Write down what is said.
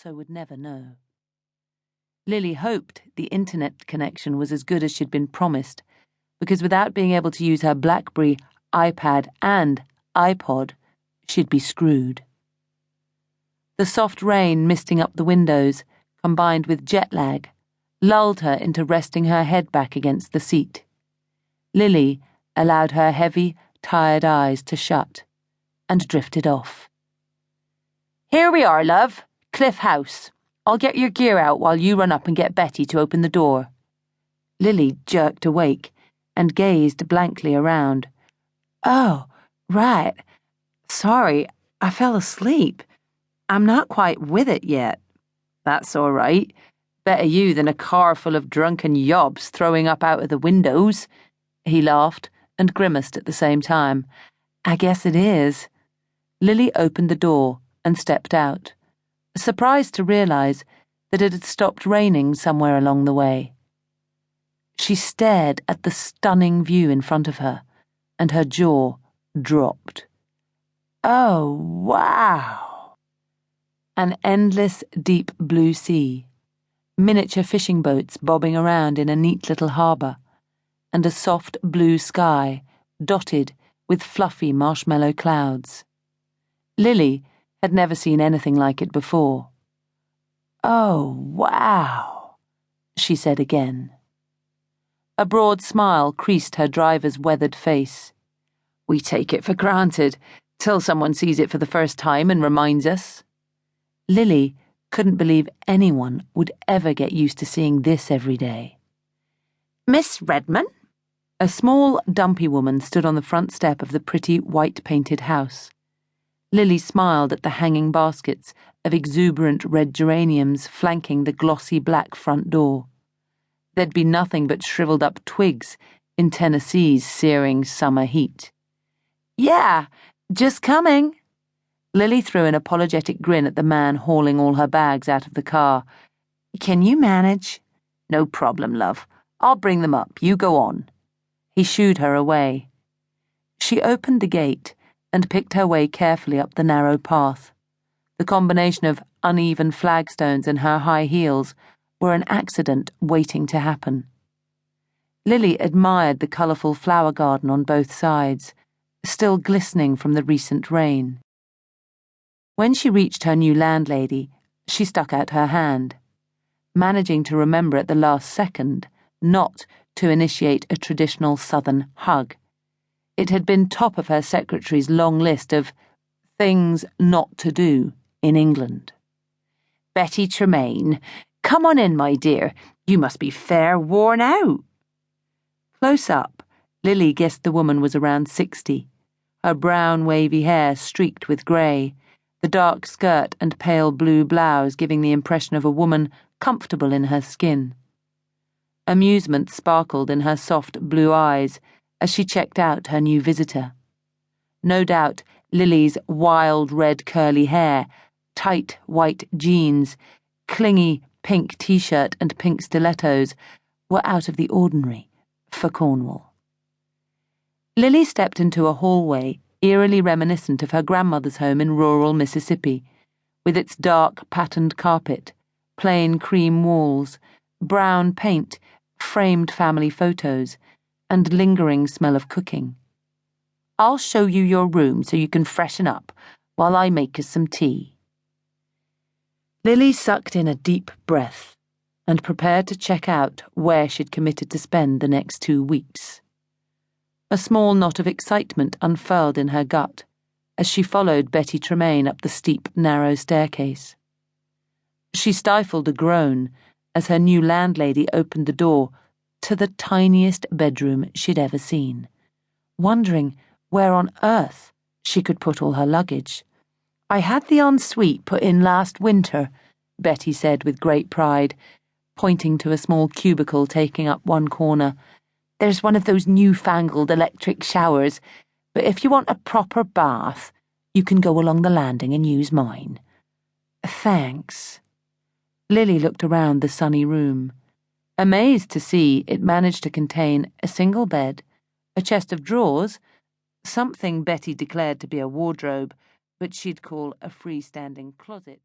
so would never know. Lily hoped the internet connection was as good as she'd been promised, because without being able to use her BlackBerry, iPad, and iPod, she'd be screwed. The soft rain misting up the windows, combined with jet lag, lulled her into resting her head back against the seat. Lily allowed her heavy, tired eyes to shut and drifted off. "Here we are, love. Cliff House. I'll get your gear out while you run up and get Betty to open the door." Lily jerked awake and gazed blankly around. "Oh, right. Sorry, I fell asleep. I'm not quite with it yet." "That's all right. Better you than a car full of drunken yobs throwing up out of the windows." He laughed and grimaced at the same time. "I guess it is." Lily opened the door and stepped out, surprised to realize that it had stopped raining somewhere along the way. She stared at the stunning view in front of her, and her jaw dropped. Oh, wow! An endless deep blue sea, miniature fishing boats bobbing around in a neat little harbour, and a soft blue sky dotted with fluffy marshmallow clouds. Lily had never seen anything like it before. "Oh, wow," she said again. A broad smile creased her driver's weathered face. "We take it for granted, till someone sees it for the first time and reminds us." Lily couldn't believe anyone would ever get used to seeing this every day. "Miss Redman?" A small, dumpy woman stood on the front step of the pretty, white-painted house. Lily smiled at the hanging baskets of exuberant red geraniums flanking the glossy black front door. There'd be nothing but shriveled-up twigs in Tennessee's searing summer heat. "Yeah, just coming." Lily threw an apologetic grin at the man hauling all her bags out of the car. "Can you manage?" "No problem, love. I'll bring them up. You go on." He shooed her away. She opened the gate and picked her way carefully up the narrow path. The combination of uneven flagstones and her high heels were an accident waiting to happen. Lily admired the colourful flower garden on both sides, still glistening from the recent rain. When she reached her new landlady, she stuck out her hand, managing to remember at the last second not to initiate a traditional Southern hug. It had been top of her secretary's long list of things not to do in England. "Betty Tremaine, come on in, my dear. You must be fair worn out." Close up, Lily guessed the woman was around 60, her brown wavy hair streaked with grey, the dark skirt and pale blue blouse giving the impression of a woman comfortable in her skin. Amusement sparkled in her soft blue eyes as she checked out her new visitor. No doubt Lily's wild red curly hair, tight white jeans, clingy pink t-shirt and pink stilettos were out of the ordinary for Cornwall. Lily stepped into a hallway eerily reminiscent of her grandmother's home in rural Mississippi, with its dark patterned carpet, plain cream walls, brown paint, framed family photos, and lingering smell of cooking. "I'll show you your room so you can freshen up while I make us some tea." Lily sucked in a deep breath and prepared to check out where she'd committed to spend the next 2 weeks. A small knot of excitement unfurled in her gut as she followed Betty Tremaine up the steep, narrow staircase. She stifled a groan as her new landlady opened the door to the tiniest bedroom she'd ever seen, wondering where on earth she could put all her luggage. "I had the ensuite put in last winter," Betty said with great pride, pointing to a small cubicle taking up one corner. "There's one of those newfangled electric showers, but if you want a proper bath, you can go along the landing and use mine." "Thanks." Lily looked around the sunny room, amazed to see it managed to contain a single bed, a chest of drawers, something Betty declared to be a wardrobe, but she'd call a freestanding closet.